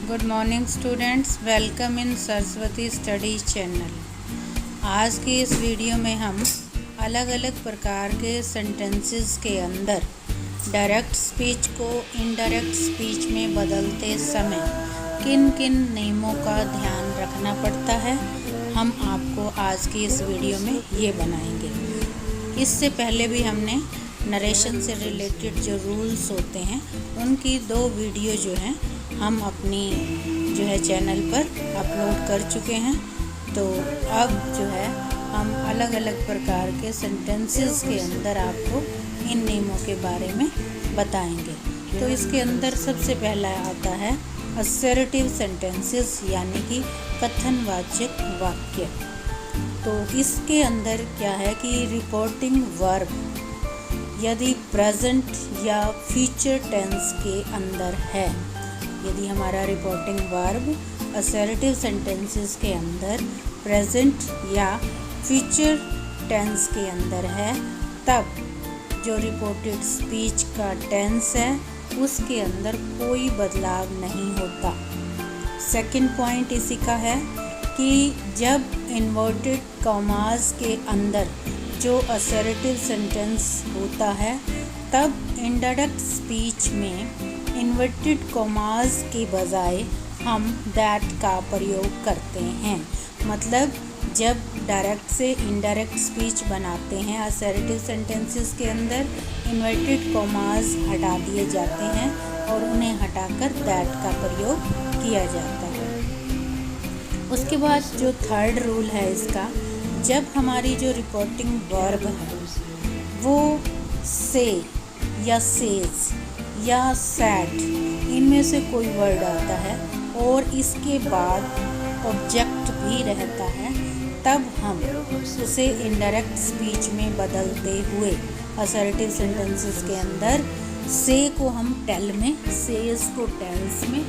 Good morning students, welcome in Saraswati study channel. आज की इस वीडियो में हम अलग अलग प्रकार के सेंटेंसेस के अंदर डायरेक्ट स्पीच को इनडायरेक्ट स्पीच में बदलते समय किन किन नियमों का ध्यान रखना पड़ता है, हम आपको आज की इस वीडियो में ये बनाएंगे। इससे पहले भी हमने नरेशन से रिलेटेड जो रूल्स होते हैं उनकी 2 वीडियो जो हैं हम अपनी चैनल पर अपलोड कर चुके हैं। तो अब हम अलग अलग प्रकार के सेंटेंसेस के अंदर आपको इन नियमों के बारे में बताएंगे। तो इसके अंदर सबसे पहला आता है असर्टिव सेंटेंसेस, यानी कि कथनवाचक वाक्य। तो इसके अंदर क्या है कि रिपोर्टिंग वर्ब यदि प्रेजेंट या फ्यूचर टेंस के अंदर है, यदि हमारा रिपोर्टिंग वर्ब असर्टिव सेंटेंसेस के अंदर प्रेजेंट या फ्यूचर टेंस के अंदर है, तब जो रिपोर्टेड स्पीच का टेंस है उसके अंदर कोई बदलाव नहीं होता। सेकंड पॉइंट इसी का है कि जब इन्वर्टेड कॉमास के अंदर जो असर्टिव सेंटेंस होता है, तब इनडायरेक्ट स्पीच में इन्वर्टेड कॉमास के बजाय हम दैट का प्रयोग करते हैं। मतलब जब डायरेक्ट से इनडायरेक्ट स्पीच बनाते हैं असर्टिव सेंटेंसेस के अंदर इन्वर्टेड कॉमास हटा दिए जाते हैं और उन्हें हटाकर दैट का प्रयोग किया जाता है। उसके बाद जो थर्ड रूल है इसका, जब हमारी जो रिपोर्टिंग वर्ब है वो से या सेज या सैड इनमें से कोई वर्ड आता है और इसके बाद ऑब्जेक्ट भी रहता है, तब हम उसे इनडायरेक्ट स्पीच में बदलते हुए असर्टिव सेंटेंसेस के अंदर से को हम टेल में, सेज को टेल्स में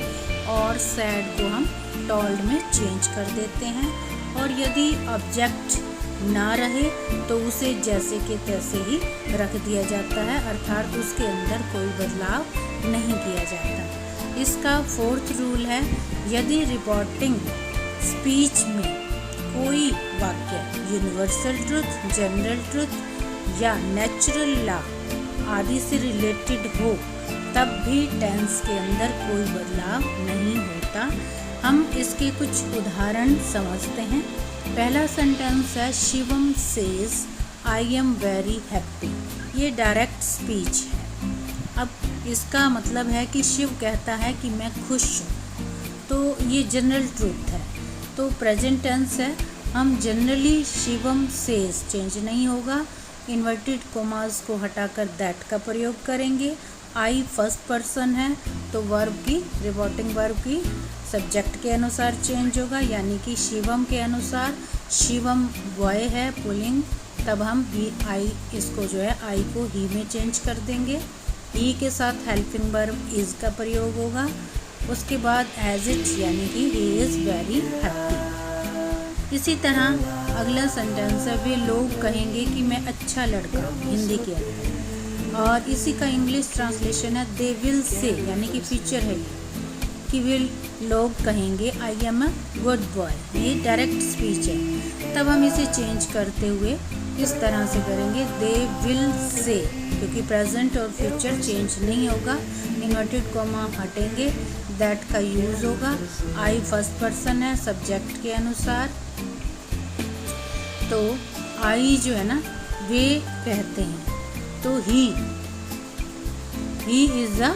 और सैड को हम टोल्ड में चेंज कर देते हैं। और यदि ऑब्जेक्ट ना रहे तो उसे जैसे के तैसे ही रख दिया जाता है, अर्थात उसके अंदर कोई बदलाव नहीं किया जाता। इसका फोर्थ रूल है, यदि रिपोर्टिंग स्पीच में कोई वाक्य यूनिवर्सल ट्रुथ, जनरल ट्रुथ या नेचुरल लॉ आदि से रिलेटेड हो, तब भी टेंस के अंदर कोई बदलाव नहीं होता। हम इसके कुछ उदाहरण समझते हैं। पहला सेंटेंस है Shivam says I am very happy. ये डायरेक्ट स्पीच है। अब इसका मतलब है कि शिव कहता है कि मैं खुश हूँ, तो ये जनरल ट्रूथ है। तो प्रेजेंट टेंस है, हम जनरली शिवम सेज चेंज नहीं होगा, इन्वर्टेड कॉमास को हटाकर दैट का प्रयोग करेंगे। आई फर्स्ट पर्सन है तो वर्ब की, रिपोर्टिंग वर्ब की सब्जेक्ट के अनुसार चेंज होगा, यानी कि शिवम के अनुसार शिवम बॉय है पुलिंग, तब हम ही आई इसको आई को ही में चेंज कर देंगे। ही के साथ हेल्पिंग वर्ब इज का प्रयोग होगा। उसके बाद एज इट, यानी कि ही इज़ वेरी हैप्पी। इसी तरह अगला सेंटेंस है, वे लोग कहेंगे कि मैं अच्छा लड़का हूँ, हिंदी के अंदर। और इसी का इंग्लिश ट्रांसलेशन है दे विल से, यानी कि फ्यूचर है कि वे लोग कहेंगे I am a good boy. ये डायरेक्ट स्पीच है, तब हम इसे चेंज करते हुए इस तरह से करेंगे दे विल से, क्योंकि प्रेजेंट और फ्यूचर चेंज नहीं होगा, इन्वर्टेड कॉमा हटेंगे, दैट का यूज़ होगा। आई फर्स्ट पर्सन है सब्जेक्ट के अनुसार, तो आई ना वे कहते हैं, तो he is a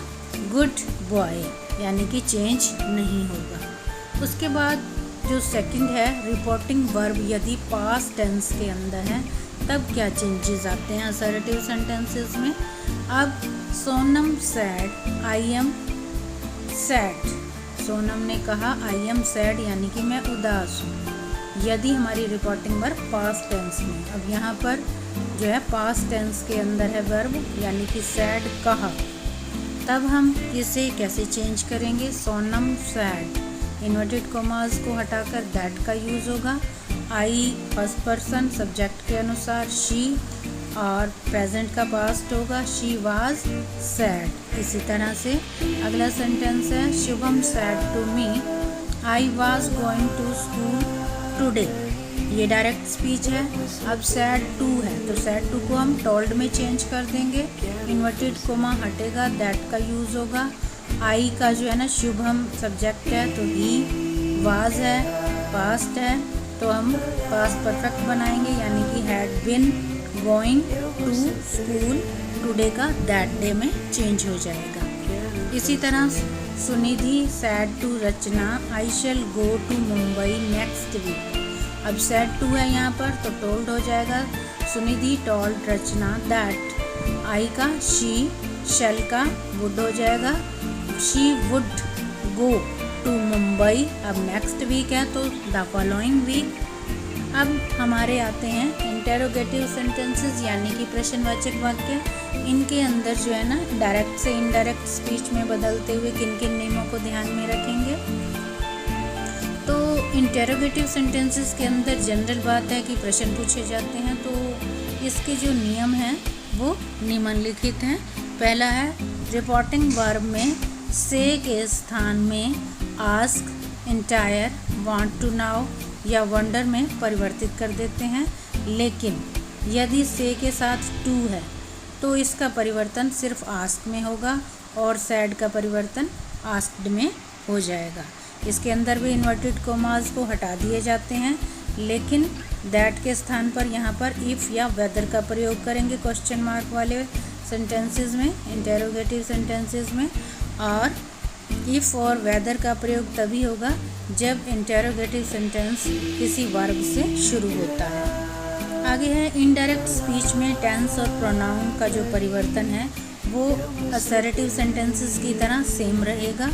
good boy, यानी कि चेंज नहीं होगा। उसके बाद जो सेकंड है रिपोर्टिंग वर्ब यदि पास्ट टेंस के अंदर है, तब क्या चेंजेस आते हैं असर्टिव सेंटेंसेस में। अब Sonam sad I am sad, Sonam ने कहा आई एम सैड, यानी कि मैं उदास हूँ, यदि हमारी रिपोर्टिंग वर्ब पास्ट टेंस में। अब यहाँ पर पास्ट टेंस के अंदर है वर्ब, यानी कि सैड कहा, तब हम इसे कैसे चेंज करेंगे, सोनम सैड, इन्वर्टेड कॉमास को हटाकर दैट का यूज़ होगा। आई फर्स्ट पर्सन सब्जेक्ट के अनुसार, शी और प्रेजेंट का पास्ट होगा शी वाज सैड। इसी तरह से अगला सेंटेंस है Shubham said to me I was going to school today. ये डायरेक्ट स्पीच है। अब सैड टू है तो सैड टू को हम टोल्ड में चेंज कर देंगे, इन्वर्टेड कोमा हटेगा, दैट का यूज़ होगा। आई का जो है ना शुभम सब्जेक्ट है तो ही, वाज है पास्ट है तो हम पास्ट परफेक्ट बनाएंगे यानी कि had been going to school today का दैट डे में चेंज हो जाएगा। इसी तरह Sunidhi said to Rachna I shall go to Mumbai next week. अब सैड टू है यहाँ पर तो टोल्ड हो जाएगा, Sunidhi told Rachna that. I का शी, शैल का वुड हो जाएगा, she would go to Mumbai. अब नेक्स्ट वीक है तो द फॉलोइंग वीक। अब हमारे आते हैं इंटेरोगेटिव सेंटेंसेस यानी कि प्रश्नवाचक वाक्य। इनके अंदर जो है ना डायरेक्ट से इनडायरेक्ट स्पीच में बदलते हुए किन किन नियमों को ध्यान में रखेंगे। तो इंटेरोगेटिव सेंटेंसेस के अंदर जनरल बात है कि प्रश्न पूछे जाते हैं, तो इसके जो नियम हैं वो निम्नलिखित हैं। पहला है रिपोर्टिंग वर्ब में से के स्थान में ask, inquire, want to know या वंडर में परिवर्तित कर देते हैं, लेकिन यदि से के साथ टू है तो इसका परिवर्तन सिर्फ आस्क में होगा और सैड का परिवर्तन आस्क्ड में हो जाएगा। इसके अंदर भी इन्वर्टेड कोमास को हटा दिए जाते हैं, लेकिन दैट के स्थान पर यहाँ पर इफ़ या वेदर का प्रयोग करेंगे क्वेश्चन मार्क वाले सेंटेंसेस में, इंटेरोगेटिव सेंटेंसेस में। और इफ़ और वेदर का प्रयोग तभी होगा जब इंटेरोगेटिव सेंटेंस किसी वर्ब से शुरू होता है। आगे है इनडायरेक्ट स्पीच में टेंस और प्रोनाउन का जो परिवर्तन है वो असर्टिव सेंटेंसेस की तरह सेम रहेगा।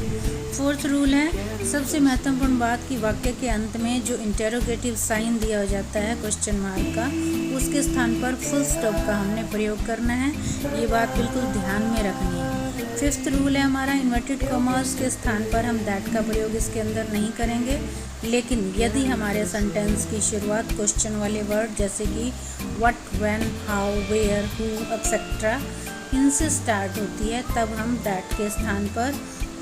फोर्थ रूल है सबसे महत्वपूर्ण बात कि वाक्य के अंत में जो इंटेरोगेटिव साइन दिया जाता है क्वेश्चन मार्क का, उसके स्थान पर फुल स्टॉप का हमने प्रयोग करना है। ये बात बिल्कुल ध्यान में रखनी है। फिफ्थ रूल है हमारा इन्वर्टेड कॉमास के स्थान पर हम दैट का प्रयोग इसके अंदर नहीं करेंगे, लेकिन यदि हमारे सेंटेंस की शुरुआत क्वेश्चन वाले वर्ड जैसे कि what, when, how, where, who etcetera इनसे स्टार्ट होती है तब हम दैट के स्थान पर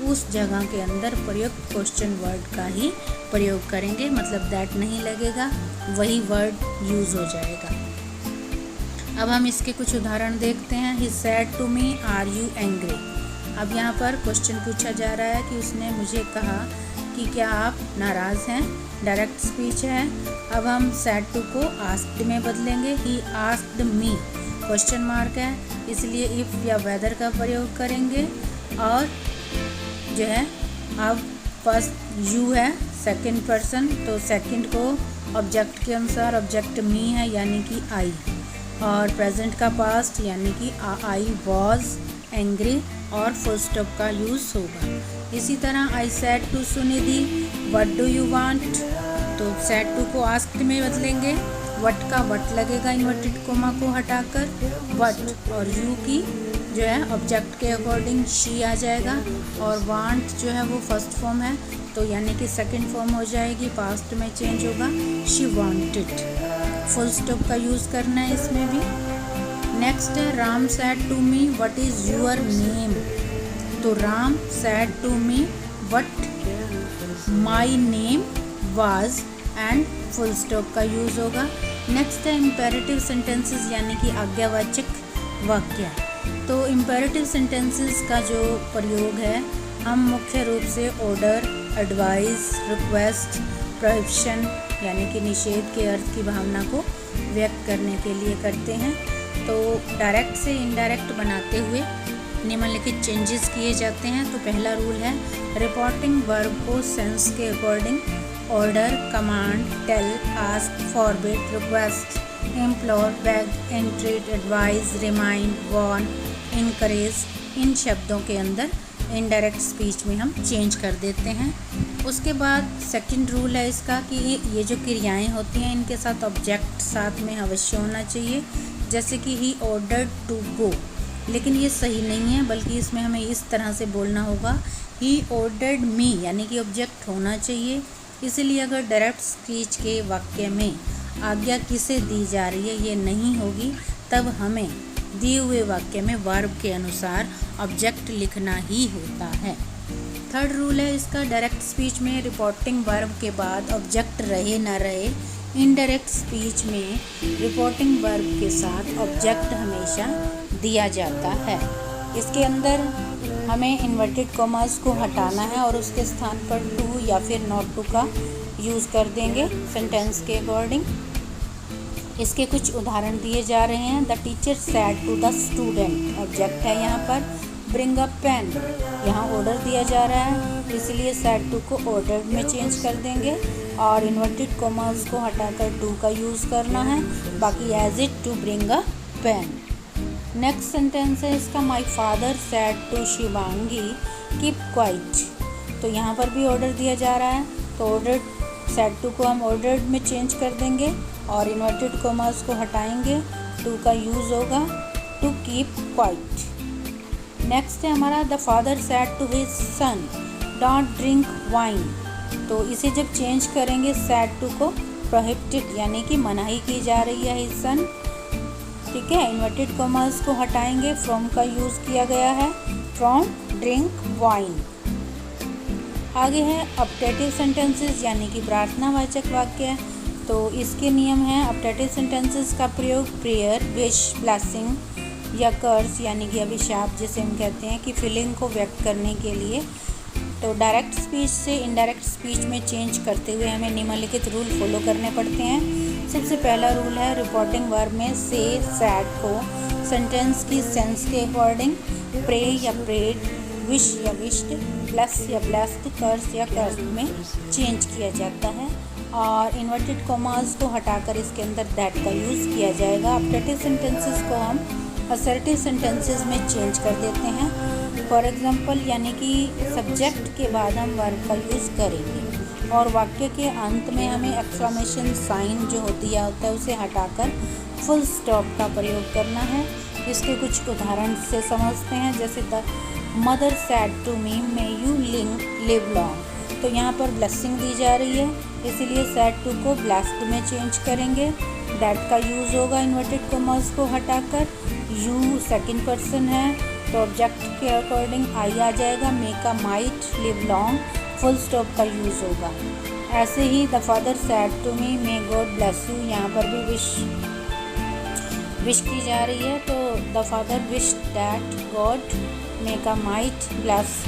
उस जगह के अंदर प्रयुक्त क्वेश्चन वर्ड का ही प्रयोग करेंगे, मतलब दैट नहीं लगेगा, वही वर्ड यूज़ हो जाएगा। अब हम इसके कुछ उदाहरण देखते हैं। He said to me are you angry. अब यहाँ पर क्वेश्चन पूछा जा रहा है कि उसने मुझे कहा कि क्या आप नाराज़ हैं, डायरेक्ट स्पीच है। अब हम सेड टू को आस्क्ड में बदलेंगे, he asked me, question mark है इसलिए इफ़ या वेदर का प्रयोग करेंगे। और जो है अब फर्स्ट यू है सेकंड पर्सन तो सेकंड को ऑब्जेक्ट के अनुसार ऑब्जेक्ट मी है यानी कि आई, और प्रेजेंट का पास्ट यानी कि आई वॉज एंग्री और फुल स्टॉप का यूज़ होगा। इसी तरह I said to Sunidhi what do you want, तो सेड टू को आस्क्ड में बदलेंगे, वट का वट लगेगा इन्वर्टेड कोमा को हटाकर वट, और यू की जो है ऑब्जेक्ट के अकॉर्डिंग शी आ जाएगा, और वांट जो है वो फर्स्ट फॉर्म है तो यानी कि सेकंड फॉर्म हो जाएगी, पास्ट में चेंज होगा, शी वांटेड। फुल स्टॉप का यूज़ करना है इसमें भी। नेक्स्ट है Ram said to me what is your name, तो Ram said to me what my name was and full stop का यूज़ होगा। नेक्स्ट है इम्पेरेटिव सेंटेंसेस यानी कि आज्ञावाचक वाक्य। तो इम्पेरेटिव सेंटेंसेस का जो प्रयोग है हम मुख्य रूप से ऑर्डर, एडवाइस, रिक्वेस्ट, प्रोहिबिशन यानी कि निषेध के अर्थ की भावना को व्यक्त करने के लिए करते हैं। तो डायरेक्ट से इनडायरेक्ट बनाते हुए निम्नलिखित चेंजेस किए जाते हैं। तो पहला रूल है रिपोर्टिंग वर्ब को सेंस के according order, command, tell, ask, forbid, request, implore, beg, entreat, advise, remind, warn, encourage, इन शब्दों के अंदर इनडायरेक्ट स्पीच में हम चेंज कर देते हैं। उसके बाद सेकंड रूल है इसका कि ये जो क्रियाएं होती हैं इनके साथ ऑब्जेक्ट साथ में अवश्य होना चाहिए, जैसे कि ही ऑर्डर्ड टू गो, लेकिन ये सही नहीं है, बल्कि इसमें हमें इस तरह से बोलना होगा ही ऑर्डर्ड मी, यानी कि ऑब्जेक्ट होना चाहिए। इसलिए अगर डायरेक्ट स्पीच के वाक्य में आज्ञा किसे दी जा रही है ये नहीं होगी तब हमें दिए हुए वाक्य में वर्ब के अनुसार ऑब्जेक्ट लिखना ही होता है। थर्ड रूल है इसका, डायरेक्ट स्पीच में रिपोर्टिंग वर्ब के बाद ऑब्जेक्ट रहे ना रहे, इनडायरेक्ट स्पीच में रिपोर्टिंग वर्ब के साथ ऑब्जेक्ट हमेशा दिया जाता है। इसके अंदर हमें इन्वर्टेड कॉमास को हटाना है और उसके स्थान पर टू या फिर नॉट टू का यूज़ कर देंगे सेंटेंस के अकॉर्डिंग। इसके कुछ उदाहरण दिए जा रहे हैं। The teacher said to the student, object है यहाँ पर। ब्रिंग अ पेन, यहाँ ऑर्डर दिया जा रहा है, इसलिए सेड टू को ऑर्डर्ड में चेंज कर देंगे और इन्वर्टेड कॉमास को हटाकर टू का यूज़ करना है, बाकी as it to bring a pen. Next sentence है इसका, my father said to Shivangi keep quiet. तो यहाँ पर भी ऑर्डर दिया जा रहा है, तो ऑर्डर्ड सेड टू को हम ऑर्डर्ड में चेंज कर देंगे और इन्वर्टेड कॉमास को हटाएंगे, टू का यूज़ होगा टू कीप क्वाइट। नेक्स्ट है हमारा, the father said to his son don't drink wine. तो इसे जब चेंज करेंगे सेड टू को प्रोहिबिटेड यानी कि मनाही की जा रही है हिज सन, ठीक है। इन्वर्टेड कॉमास को हटाएंगे, फ्रॉम का यूज़ किया गया है, फ्रॉम ड्रिंक वाइन। आगे है ऑप्टेटिव सेंटेंसेस यानी कि प्रार्थनावाचक वाक्य। तो इसके नियम हैं, ऑप्टेटिव सेंटेंसेस का प्रयोग प्रेयर, विश, ब्लेसिंग या कर्स यानी कि अभिशाप जिसे हम कहते हैं कि फीलिंग को व्यक्त करने के लिए। तो डायरेक्ट स्पीच से इनडायरेक्ट स्पीच में चेंज करते हुए हमें निम्नलिखित रूल फॉलो करने पड़ते हैं। सबसे पहला रूल है, रिपोर्टिंग वर्ब में से सैड को सेंटेंस की सेंस के अकॉर्डिंग प्रे या प्रेड, विश या विश्ड, ब्लेस या ब्लेस्ड, कर्स या कर्स में चेंज किया जाता है और इन्वर्टेड कॉमास को हटाकर इसके अंदर दैट का यूज़ किया जाएगा। ऑप्टेटिव सेंटेंसेस को हम असर्टिव सेंटेंसेस में चेंज कर देते हैं। फॉर एग्जांपल यानी कि सब्जेक्ट के बाद हम वर्ब का यूज़ करेंगे और वाक्य के अंत में हमें एक्सक्लेमेशन साइन जो दिया होता है उसे हटाकर फुल स्टॉप का प्रयोग करना है। इसके कुछ उदाहरण से समझते हैं, जैसे the mother said to me may you live long. तो यहाँ पर ब्लेसिंग दी जा रही है, इसीलिए सेड टू को ब्लेस्ड में चेंज करेंगे, दैट का यूज़ होगा इन्वर्टेड कॉमास को हटाकर। यू सेकंड पर्सन है तो ऑब्जेक्ट के अकॉर्डिंग आई आ जाएगा, make a might live long, full stop का यूज़ होगा। ऐसे ही the father said to me may God bless you, यहाँ पर भी विश की जा रही है, तो the father wish that God make a might bless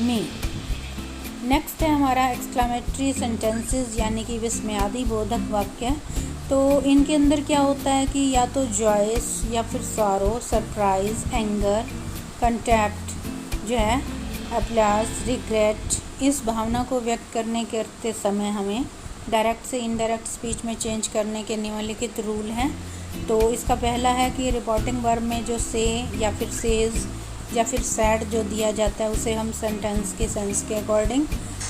me. Next है हमारा एक्सक्लेमेटरी सेंटेंसेस यानी कि विस्मयादि बोधक वाक्य। तो इनके अंदर क्या होता है कि या तो जॉयस या फिर सॉरो, सरप्राइज, एंगर, कंटेम्प्ट जो है, अप्लास, रिग्रेट, इस भावना को व्यक्त करते समय हमें डायरेक्ट से इनडायरेक्ट स्पीच में चेंज करने के निम्नलिखित रूल हैं। तो इसका पहला है कि रिपोर्टिंग वर्ब में जो से या फिर सेज या फिर सैड जो दिया जाता है उसे हम सेंटेंस के सेंस के according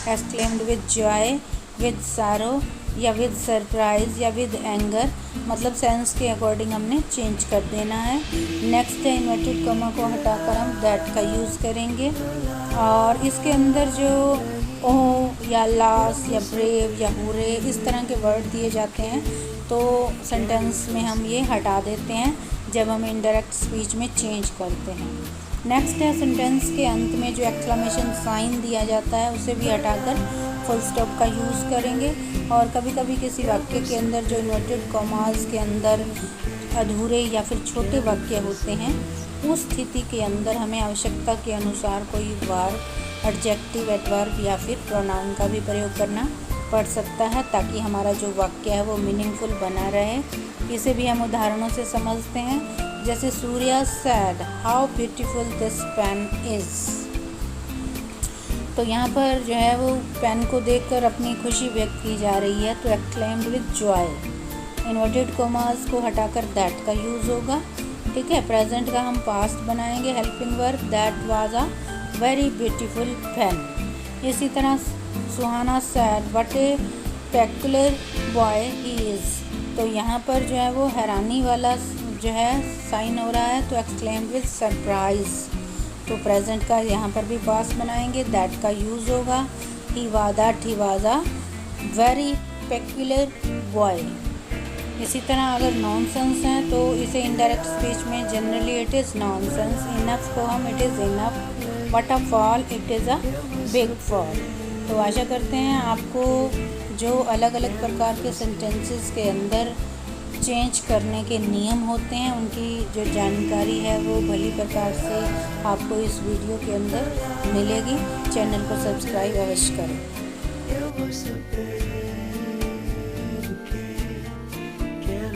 exclaimed with Joy, with serow या विद सरप्राइज या विद एंगर, मतलब सेंस के अकॉर्डिंग हमने चेंज कर देना है। नेक्स्ट है इन्वर्टेड कॉमा को हटाकर हम दैट का यूज़ करेंगे और इसके अंदर जो ओ या लास या ब्रेव या हुरे इस तरह के वर्ड दिए जाते हैं तो सेंटेंस में हम ये हटा देते हैं जब हम इनडायरेक्ट स्पीच में चेंज करते हैं। नेक्स्ट है सेंटेंस के अंत में जो एक्सक्लेमेशन साइन दिया जाता है उसे भी हटाकर फुल स्टॉप का यूज़ करेंगे। और कभी कभी किसी वाक्य के अंदर जो इन्वर्टेड कॉमास के अंदर अधूरे या फिर छोटे वाक्य होते हैं उस स्थिति के अंदर हमें आवश्यकता के अनुसार कोई वर्ब, एडजेक्टिव, एडवर्ब या फिर प्रोनाउन का भी प्रयोग करना पड़ सकता है ताकि हमारा जो वाक्य है वो मीनिंगफुल बना रहे। इसे भी हम उदाहरणों से समझते हैं, जैसे Surya said how beautiful this pen is. तो यहाँ पर जो है वो पेन को देखकर अपनी खुशी व्यक्त की जा रही है, तो exclaimed with Joy. Inverted commas को हटाकर दैट का यूज़ होगा, ठीक है। प्रेजेंट का हम पास्ट बनाएंगे, helping verb, that was a very beautiful pen. इसी तरह Suhana said what a peculiar boy he is. तो यहाँ पर जो है वो हैरानी वाला जो है साइन हो रहा है, तो एक्सक्लेम्ड विद सरप्राइज। तो प्रेजेंट का यहाँ पर भी पास्ट बनाएंगे, दैट का यूज़ होगा। He was a very peculiar boy. इसी तरह अगर नॉनसेंस है तो इसे इनडायरेक्ट स्पीच में generally it is nonsense, enough को हम it is enough, what a fall it is a big fall. तो आशा करते हैं आपको जो अलग अलग प्रकार के सेंटेंसेस के अंदर चेंज करने के नियम होते हैं उनकी जो जानकारी है वो भली प्रकार से आपको इस वीडियो के अंदर मिलेगी। चैनल को सब्सक्राइब अवश्य करें।